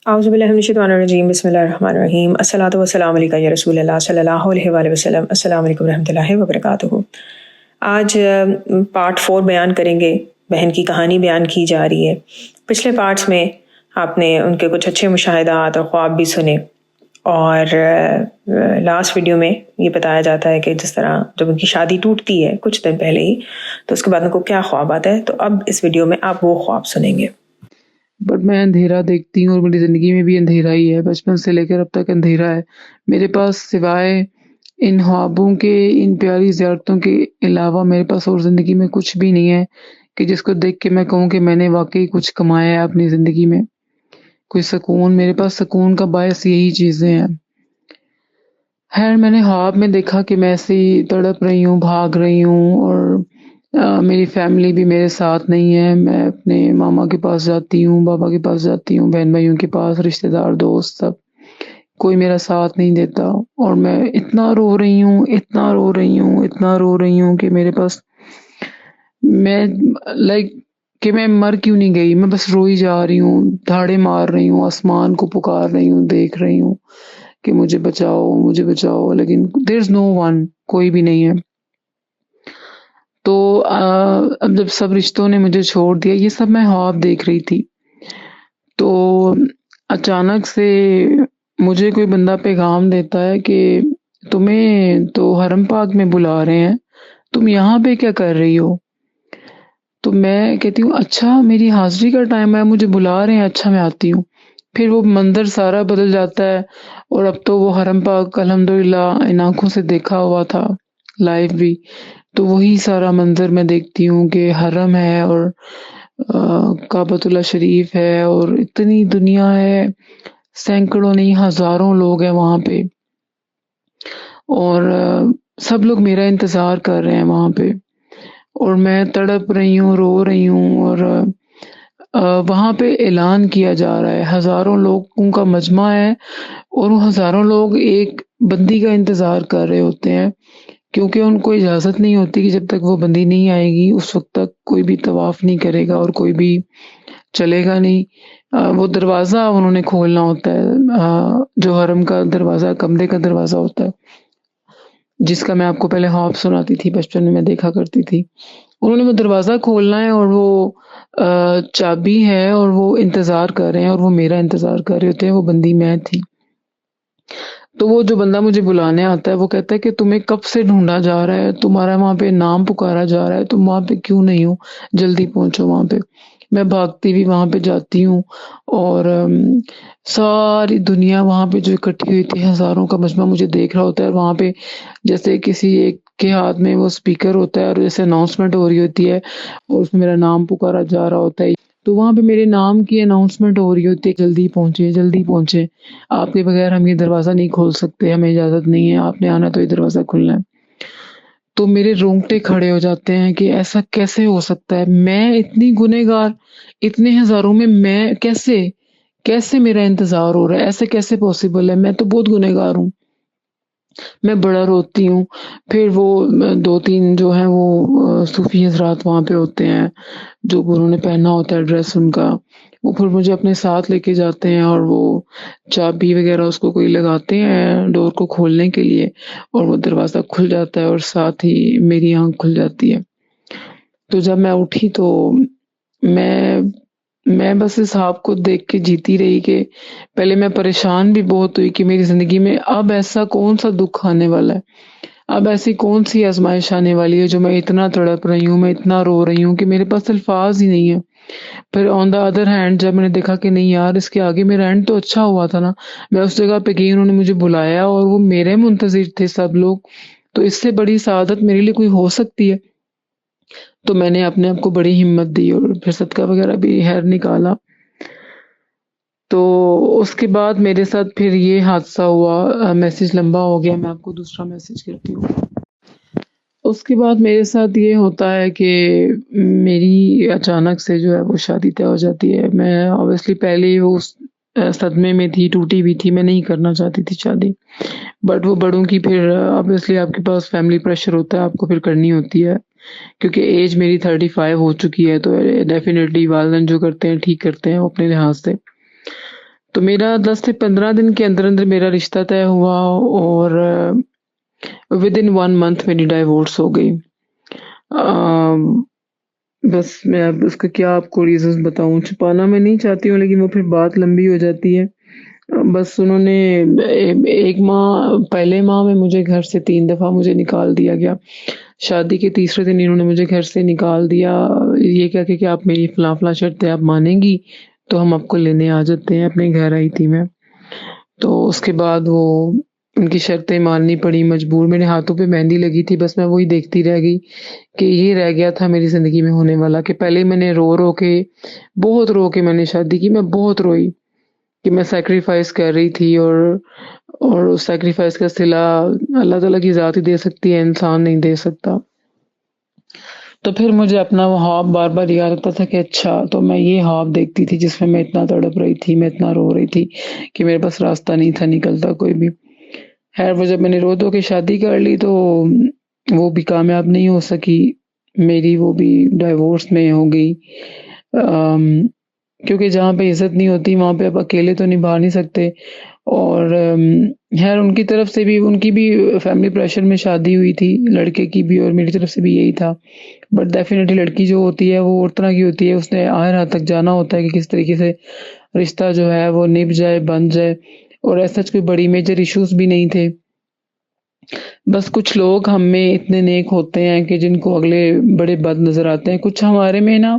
اعوذ باللہ من الشیطان الرجیم، بسم اللہ الرحمن الرحیم، الصلاۃ والسلام علیکہ یا رسول اللہ صلی اللہ علیہ وآلہ وسلم۔ السلام علیکم ورحمۃ اللہ وبرکاتہ۔ آج پارٹ 4 بیان کریں گے۔ بہن کی کہانی بیان کی جا رہی ہے۔ پچھلے پارٹس میں آپ نے ان کے کچھ اچھے مشاہدات اور خواب بھی سنے، اور لاسٹ ویڈیو میں یہ بتایا جاتا ہے کہ جس طرح جب ان کی شادی ٹوٹتی ہے کچھ دن پہلے ہی، تو اس کے بعد ان کو کیا خواب آتا ہے۔ تو اب اس ویڈیو میں آپ وہ خواب سنیں گے۔ بٹ میں اندھیرا دیکھتی ہوں اور میری زندگی میں بھی اندھیرا ہی ہے، بچپن سے لے کر اب تک اندھیرا ہے میرے پاس۔ سوائے ان خوابوں کے، ان پیاری زیارتوں کے علاوہ میرے پاس اور زندگی میں کچھ بھی نہیں ہے کہ جس کو دیکھ کے میں کہوں کہ میں نے واقعی کچھ کمایا ہے اپنی زندگی میں، کوئی سکون۔ میرے پاس سکون کا باعث یہی چیزیں ہیں۔ خیر، میں نے خواب میں دیکھا کہ میں ایسے ہی تڑپ رہی ہوں، بھاگ رہی ہوں، اور میری فیملی بھی میرے ساتھ نہیں ہے۔ میں اپنے ماما کے پاس جاتی ہوں، بابا کے پاس جاتی ہوں، بہن بھائیوں کے پاس، رشتہ دار، دوست، سب کوئی میرا ساتھ نہیں دیتا، اور میں اتنا رو رہی ہوں، اتنا رو رہی ہوں، اتنا رو رہی ہوں کہ میرے پاس میں کہ میں مر کیوں نہیں گئی، میں بس روئی جا رہی ہوں، دھاڑے مار رہی ہوں، آسمان کو پکار رہی ہوں، دیکھ رہی ہوں کہ مجھے بچاؤ، مجھے بچاؤ، لیکن دیر از نو ون، کوئی بھی نہیں ہے۔ تو اب جب سب رشتوں نے مجھے چھوڑ دیا، یہ سب میں خواب دیکھ رہی تھی، تو اچانک سے مجھے کوئی بندہ پیغام دیتا ہے کہ تمہیں تو حرم پاک میں بلا رہے ہیں، تم یہاں پہ کیا کر رہی ہو؟ تو میں کہتی ہوں اچھا میری حاضری کا ٹائم ہے، مجھے بلا رہے ہیں، اچھا میں آتی ہوں۔ پھر وہ منظر سارا بدل جاتا ہے، اور اب تو وہ حرم پاک الحمدللہ ان آنکھوں سے دیکھا ہوا تھا، لائیو بھی، تو وہی سارا منظر میں دیکھتی ہوں کہ حرم ہے، اور کعبۃ اللہ شریف ہے، اور اتنی دنیا ہے، سینکڑوں نہیں ہزاروں لوگ ہیں وہاں پہ، اور سب لوگ میرا انتظار کر رہے ہیں وہاں پہ، اور میں تڑپ رہی ہوں، رو رہی ہوں، اور وہاں پہ اعلان کیا جا رہا ہے، ہزاروں لوگوں کا مجمع ہے، اور وہ ہزاروں لوگ ایک بندی کا انتظار کر رہے ہوتے ہیں، کیونکہ ان کو اجازت نہیں ہوتی کہ جب تک وہ بندی نہیں آئے گی اس وقت تک کوئی بھی طواف نہیں کرے گا اور کوئی بھی چلے گا نہیں۔ وہ دروازہ انہوں نے کھولنا ہوتا ہے، جو حرم کا دروازہ، کمرے کا دروازہ ہوتا ہے، جس کا میں آپ کو پہلے خواب سناتی تھی، بچپن میں دیکھا کرتی تھی، انہوں نے وہ دروازہ کھولنا ہے، اور وہ چابی ہے، اور وہ انتظار کر رہے ہیں، اور وہ میرا انتظار کر رہے ہوتے ہیں، وہ بندی میں تھی۔ تو وہ جو بندہ مجھے بلانے آتا ہے وہ کہتا ہے کہ تمہیں کب سے ڈھونڈا جا رہا ہے، تمہارا وہاں پہ نام پکارا جا رہا ہے، تم وہاں پہ کیوں نہیں ہو، جلدی پہنچو وہاں پہ۔ میں بھاگتی بھی وہاں پہ جاتی ہوں، اور ساری دنیا وہاں پہ جو اکٹھی ہوئی تھی، ہزاروں کا مجمع مجھے دیکھ رہا ہوتا ہے، اور وہاں پہ جیسے کسی ایک کے ہاتھ میں وہ اسپیکر ہوتا ہے، اور جیسے اناؤنسمنٹ ہو رہی ہوتی ہے، اور اس میں میرا نام پکارا جا رہا ہوتا ہے، تو وہاں پہ میرے نام کی اناؤنسمنٹ ہو رہی ہوتی ہے، جلدی پہنچے، جلدی پہنچے، آپ کے بغیر ہم یہ دروازہ نہیں کھول سکتے، ہمیں اجازت نہیں ہے، آپ نے آنا تو یہ دروازہ کھلنا ہے۔ تو میرے رونگٹے کھڑے ہو جاتے ہیں کہ ایسا کیسے ہو سکتا ہے، میں اتنی گنہگار، اتنے ہزاروں میں کیسے میرا انتظار ہو رہا ہے، ایسے کیسے پاسبل ہے، میں تو بہت گنہگار ہوں۔ میں بڑا روتی ہوں۔ پھر وہ دو تین جو ہیں وہ صوفی حضرات وہاں پہ ہوتے ہیں، جو انہوں نے پہنا ہوتا ہے ڈریس ان کا، وہ پھر مجھے اپنے ساتھ لے کے جاتے ہیں، اور وہ چابی وغیرہ اس کو کوئی لگاتے ہیں ڈور کو کھولنے کے لیے، اور وہ دروازہ کھل جاتا ہے، اور ساتھ ہی میری آنکھ کھل جاتی ہے۔ تو جب میں اٹھی تو میں بس اس خواب کو دیکھ کے جیتی رہی کہ پہلے میں پریشان بھی بہت ہوئی کہ میری زندگی میں اب ایسا کون سا دکھ آنے والا ہے، اب ایسی کون سی آزمائش آنے والی ہے جو میں اتنا تڑپ رہی ہوں، میں اتنا رو رہی ہوں کہ میرے پاس الفاظ ہی نہیں ہے۔ پھر آن دا ادر ہینڈ جب میں نے دیکھا کہ نہیں یار، اس کے آگے میرا اینڈ تو اچھا ہوا تھا نا، میں اس جگہ پہ گئی، انہوں نے مجھے بلایا، اور وہ میرے منتظر تھے سب لوگ، تو اس سے بڑی سعادت میرے لیے کوئی ہو سکتی ہے؟ تو میں نے اپنے آپ کو بڑی ہمت دی، اور پھر صدقہ وغیرہ بھی خیر نکالا۔ تو اس کے بعد میرے ساتھ پھر یہ حادثہ ہوا، میسج لمبا ہو گیا، میں آپ کو دوسرا میسج کرتی ہوں۔ اس کے بعد میرے ساتھ یہ ہوتا ہے کہ میری اچانک سے جو ہے وہ شادی طے ہو جاتی ہے۔ میں obviously پہلے ہی وہ صدمے میں تھی، ٹوٹی ہوئی تھی، میں نہیں کرنا چاہتی تھی شادی، بٹ وہ بڑوں کی پھر obviously آپ کے پاس فیملی پریشر ہوتا ہے، آپ کو پھر کرنی ہوتی ہے، کیونکہ ایج میری 35 ہو چکی ہے، تو ڈیفینیٹلی والدین جو کرتے ہیں ٹھیک کرتے ہیں وہ اپنے لحاظ سے۔ تو میرا 10 سے 15 دن کے اندر اندر میرا رشتہ طے ہوا اور ود ان 1 month میری ڈائیورس ہو گئی. بس میں اب اس کا کیا آپ کو ریزنس بتاؤں، چھپانا میں نہیں چاہتی ہوں لیکن وہ پھر بات لمبی ہو جاتی ہے. بس انہوں نے ایک ماہ پہلے ماہ میں مجھے گھر سے 3 دفعہ مجھے نکال دیا گیا. شادی کے تیسرے دن انہوں نے مجھے گھر سے نکال دیا یہ کہہ کے کہ آپ میری فلاں فلاں شرطیں آپ مانیں گی تو ہم آپ کو لینے آ جاتے ہیں. اپنے گھر آئی تھی میں، تو اس کے بعد وہ ان کی شرطیں ماننی پڑی مجبور. میرے ہاتھوں پہ مہندی لگی تھی، بس میں وہی دیکھتی رہ گئی کہ یہ رہ گیا تھا میری زندگی میں ہونے والا کہ پہلے میں نے بہت رو کے میں نے شادی کی. میں بہت روئی کہ میں سیکریفائس کر رہی تھی اور اس سیکریفائس کا صلہ اللہ تعالیٰ کی ذات ہی دے سکتی ہے، انسان نہیں دے سکتا. تو پھر مجھے اپنا وہ خواب بار بار یاد آتا تھا کہ اچھا تو میں یہ خواب دیکھتی تھی جس میں میں اتنا تڑپ رہی تھی، میں اتنا رو رہی تھی کہ میرے پاس راستہ نہیں تھا نکلتا کوئی بھی. خیر وہ جب میں نے رو دھو کے شادی کر لی تو وہ بھی کامیاب نہیں ہو سکی میری، وہ بھی ڈائیورس میں ہو گئی. کیونکہ جہاں پہ عزت نہیں ہوتی وہاں پہ آپ اکیلے تو نبھا نہیں سکتے. اور خیر ان کی طرف سے بھی، ان کی بھی فیملی پریشر میں شادی ہوئی تھی، لڑکے کی بھی اور میری طرف سے بھی یہی تھا. بٹ ڈیفینیٹلی لڑکی جو ہوتی ہے وہ اور طرح کی ہوتی ہے، اس نے آخر حد تک جانا ہوتا ہے کہ کس طریقے سے رشتہ جو ہے وہ نبھ جائے، بن جائے. اور ایسا کوئی بڑی میجر ایشوز بھی نہیں تھے. بس کچھ لوگ ہم میں اتنے نیک ہوتے ہیں کہ جن کو اگلے بڑے بد نظر آتے ہیں. کچھ ہمارے میں نا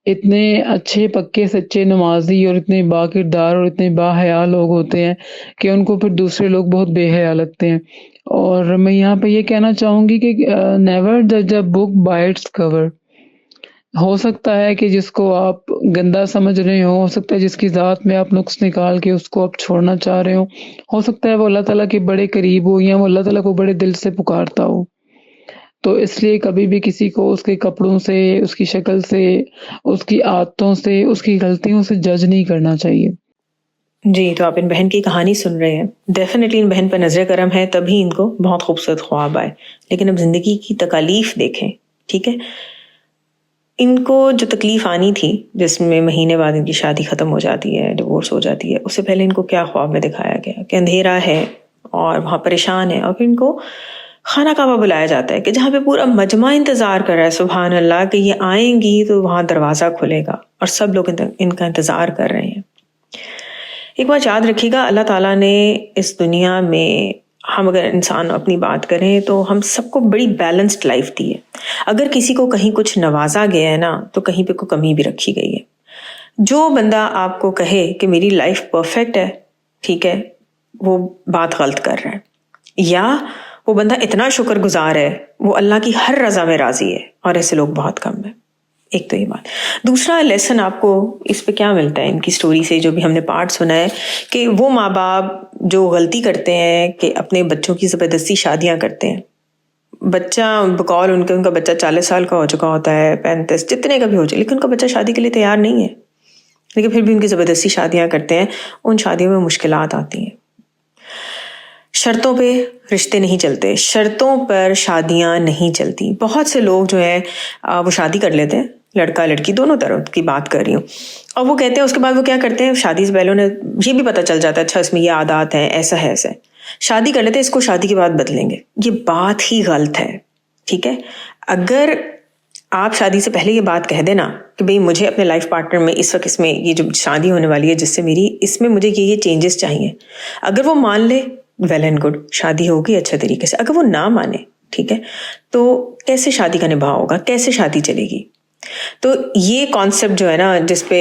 اتنے اچھے پکے سچے نمازی اور اتنے با کردار اور اتنے با حیا لوگ ہوتے ہیں کہ ان کو پھر دوسرے لوگ بہت بے حیا لگتے ہیں. اور میں یہاں پہ یہ کہنا چاہوں گی کہ نیور جج اے بک بائی اٹس کور. ہو سکتا ہے کہ جس کو آپ گندا سمجھ رہے ہو سکتا ہے جس کی ذات میں آپ نقص نکال کے اس کو آپ چھوڑنا چاہ رہے ہو سکتا ہے وہ اللہ تعالیٰ کے بڑے قریب ہو یا وہ اللہ تعالیٰ کو بڑے دل سے پکارتا ہو. تو اس لیے کبھی بھی کسی کو اس کے کپڑوں سے، اس کی شکل سے، اس کی عادتوں سے، اس کی غلطیوں سے جج نہیں کرنا چاہیے. جی، تو آپ ان بہن کی کہانی سن رہے ہیں. ڈیفینیٹلی ان بہن پر نظر کرم ہے تبھی ان کو بہت خوبصورت خواب آئے، لیکن اب زندگی کی تکالیف دیکھیں. ٹھیک ہے، ان کو جو تکلیف آنی تھی جس میں مہینے بعد ان کی شادی ختم ہو جاتی ہے، ڈیورس ہو جاتی ہے، اس سے پہلے ان کو کیا خواب میں دکھایا گیا کہ اندھیرا ہے اور وہاں پریشان ہے، اور پھر ان کو خانہ کعبہ بلایا جاتا ہے کہ جہاں پہ پورا مجمع انتظار کر رہا ہے سبحان اللہ کہ یہ آئیں گی تو وہاں دروازہ کھلے گا اور سب لوگ ان کا انتظار کر رہے ہیں. ایک بات یاد رکھیے گا، اللہ تعالیٰ نے اس دنیا میں، ہم اگر انسان اپنی بات کریں تو ہم سب کو بڑی بیلنسڈ لائف دی ہے. اگر کسی کو کہیں کچھ نوازا گیا ہے نا تو کہیں پہ کوئی کمی بھی رکھی گئی ہے. جو بندہ آپ کو کہے کہ میری لائف پرفیکٹ ہے، ٹھیک ہے، وہ بات غلط کر رہا ہے، یا وہ بندہ اتنا شکر گزار ہے وہ اللہ کی ہر رضا میں راضی ہے، اور ایسے لوگ بہت کم ہیں. ایک تو یہ بات. دوسرا لیسن آپ کو اس پہ کیا ملتا ہے ان کی سٹوری سے جو بھی ہم نے پارٹ سنا ہے، کہ وہ ماں باپ جو غلطی کرتے ہیں کہ اپنے بچوں کی زبردستی شادیاں کرتے ہیں. بچہ بقول ان کا بچہ 40 سال کا ہو چکا ہوتا ہے، 35 جتنے کا بھی ہو جائے، لیکن ان کا بچہ شادی کے لیے تیار نہیں ہے، لیکن پھر بھی ان کی زبردستی شادیاں کرتے ہیں. ان شادیوں میں مشکلات آتی ہیں. شرطوں پہ رشتے نہیں چلتے، شرطوں پر شادیاں نہیں چلتی. بہت سے لوگ جو ہیں وہ شادی کر لیتے ہیں، لڑکا لڑکی دونوں طرف کی بات کر رہی ہوں، اور وہ کہتے ہیں اس کے بعد وہ کیا کرتے ہیں، شادی سے پہلے انہیں یہ بھی پتہ چل جاتا ہے اچھا اس میں یہ عادات ہیں، ایسا ہے ایسا ہے، شادی کر لیتے ہیں، اس کو شادی کے بعد بدلیں گے. یہ بات ہی غلط ہے. ٹھیک ہے، اگر آپ شادی سے پہلے یہ بات کہہ دینا کہ بھئی مجھے اپنے لائف پارٹنر میں اس وقت، اس میں یہ جو شادی ہونے والی ہے جس سے میری، اس میں مجھے یہ چینجز چاہیے، اگر وہ مان لے ویل اینڈ گڈ، شادی ہوگی اچھے طریقے سے. اگر وہ نہ مانے، ٹھیک ہے، تو کیسے شادی کا نبھاؤ ہوگا، کیسے شادی چلے گی. تو یہ کانسیپٹ جو ہے نا جس پہ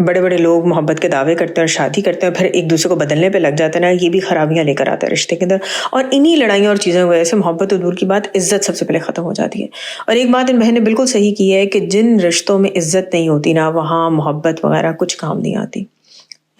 بڑے بڑے لوگ محبت کے دعوے کرتے ہیں اور شادی کرتے ہیں، پھر ایک دوسرے کو بدلنے پہ لگ جاتے ہیں نا، یہ بھی خرابیاں لے کر آتا ہے رشتے کے اندر. اور انہی لڑائیوں اور چیزوں کی وجہ سے محبت اور دور کی بات، عزت سب سے پہلے ختم ہو جاتی ہے. اور ایک بات ان بہن نے بالکل صحیح کی ہے کہ جن رشتوں میں عزت نہیں ہوتی نا، وہاں محبت وغیرہ کچھ کام نہیں آتی.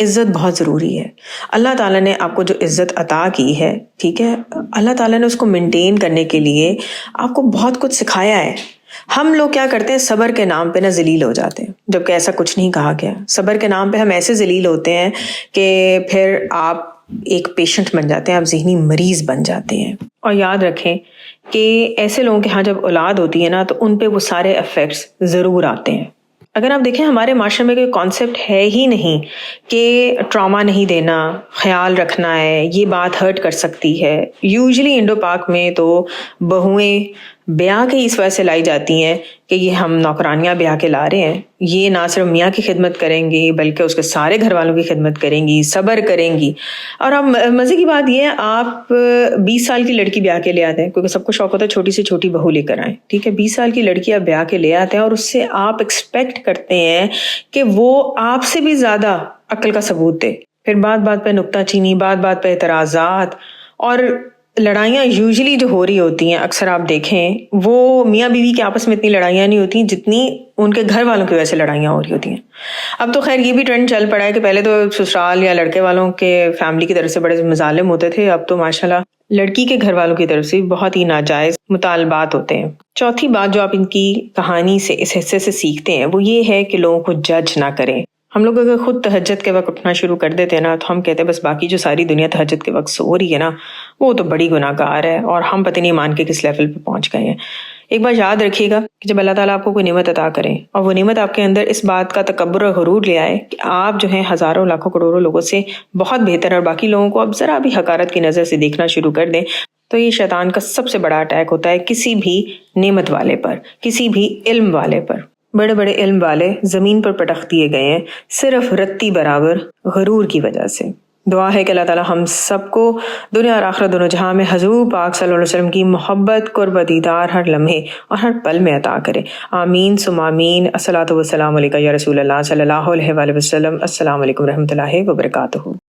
عزت بہت ضروری ہے. اللہ تعالیٰ نے آپ کو جو عزت عطا کی ہے، ٹھیک ہے، اللہ تعالیٰ نے اس کو مینٹین کرنے کے لیے آپ کو بہت کچھ سکھایا ہے. ہم لوگ کیا کرتے ہیں، صبر کے نام پہ نا ذلیل ہو جاتے ہیں، جبکہ ایسا کچھ نہیں کہا گیا. صبر کے نام پہ ہم ایسے ذلیل ہوتے ہیں کہ پھر آپ ایک پیشنٹ بن جاتے ہیں، آپ ذہنی مریض بن جاتے ہیں. اور یاد رکھیں کہ ایسے لوگوں کے ہاں جب اولاد ہوتی ہے نا تو ان پہ وہ سارے افیکٹس ضرور آتے ہیں. اگر آپ دیکھیں ہمارے معاشرے میں کوئی کانسیپٹ ہے ہی نہیں کہ ٹراما نہیں دینا، خیال رکھنا ہے، یہ بات ہرٹ کر سکتی ہے. یوزلی انڈو پاک میں تو بہویں بیاہ کے اس وجہ سے لائی جاتی ہیں کہ یہ ہم نوکرانیاں بیاہ کے لا رہے ہیں، یہ نہ صرف میاں کی خدمت کریں گی بلکہ اس کے سارے گھر والوں کی خدمت کریں گی، صبر کریں گی. اور اب مزے کی بات یہ ہے، آپ 20 سال کی لڑکی بیاہ کے لے آتے ہیں، کیونکہ سب کو شوق ہوتا ہے چھوٹی سے چھوٹی بہو لے کر آئیں، ٹھیک ہے. 20 سال کی لڑکی آپ بیاہ کے لے آتے ہیں اور اس سے آپ ایکسپیکٹ کرتے ہیں کہ وہ آپ سے بھی زیادہ عقل کا ثبوت دے. پھر بات بات پہ نکتہ چینی، بات بات پہ اعتراضات، اور لڑائیاں یوزلی جو ہو رہی ہوتی ہیں اکثر آپ دیکھیں وہ میاں بیوی کے آپس میں اتنی لڑائیاں نہیں ہوتی جتنی ان کے گھر والوں کی وجہ سے لڑائیاں ہو رہی ہوتی ہیں. اب تو خیر یہ بھی ٹرینڈ چل پڑا ہے کہ پہلے تو سسرال یا لڑکے والوں کے فیملی کی طرف سے بڑے مظالم ہوتے تھے، اب تو ماشاءاللہ لڑکی کے گھر والوں کی طرف سے بہت ہی ناجائز مطالبات ہوتے ہیں. چوتھی بات جو آپ ان کی کہانی سے، اس حصے سے سیکھتے ہیں، وہ یہ ہے کہ لوگوں کو جج نہ کریں. ہم لوگ اگر خود تہجد کے وقت اٹھنا شروع کر دیتے ہیں نا تو ہم کہتے ہیں بس باقی جو ساری دنیا تہجد کے وقت سو رہی ہے نا وہ تو بڑی گناہ گار ہے، اور ہم پتہ نہیں مان کے کس لیول پہ پہنچ گئے ہیں. ایک بات یاد رکھیے گا کہ جب اللہ تعالیٰ آپ کو کوئی نعمت عطا کرے اور وہ نعمت آپ کے اندر اس بات کا تکبر اور غرور لے آئے کہ آپ جو ہیں ہزاروں لاکھوں کروڑوں لوگوں سے بہت بہتر اور باقی لوگوں کو اب ذرا بھی حقارت کی نظر سے دیکھنا شروع کر دیں، تو یہ شیطان کا سب سے بڑا اٹیک ہوتا ہے کسی بھی نعمت والے پر، کسی بھی علم والے پر. بڑے بڑے علم والے زمین پر پٹخ دیے گئے ہیں صرف رتی برابر غرور کی وجہ سے. دعا ہے کہ اللہ تعالی ہم سب کو دنیا اور آخرت دونوں جہاں میں حضور پاک صلی اللہ علیہ وسلم کی محبت، قرب، دیدار ہر لمحے اور ہر پل میں عطا کرے. آمین ثم آمین. الصلاۃ والسلام علیکہ یا رسول اللہ صلی اللہ علیہ وآلہ وسلم. السلام علیکم ورحمۃ اللہ وبرکاتہ.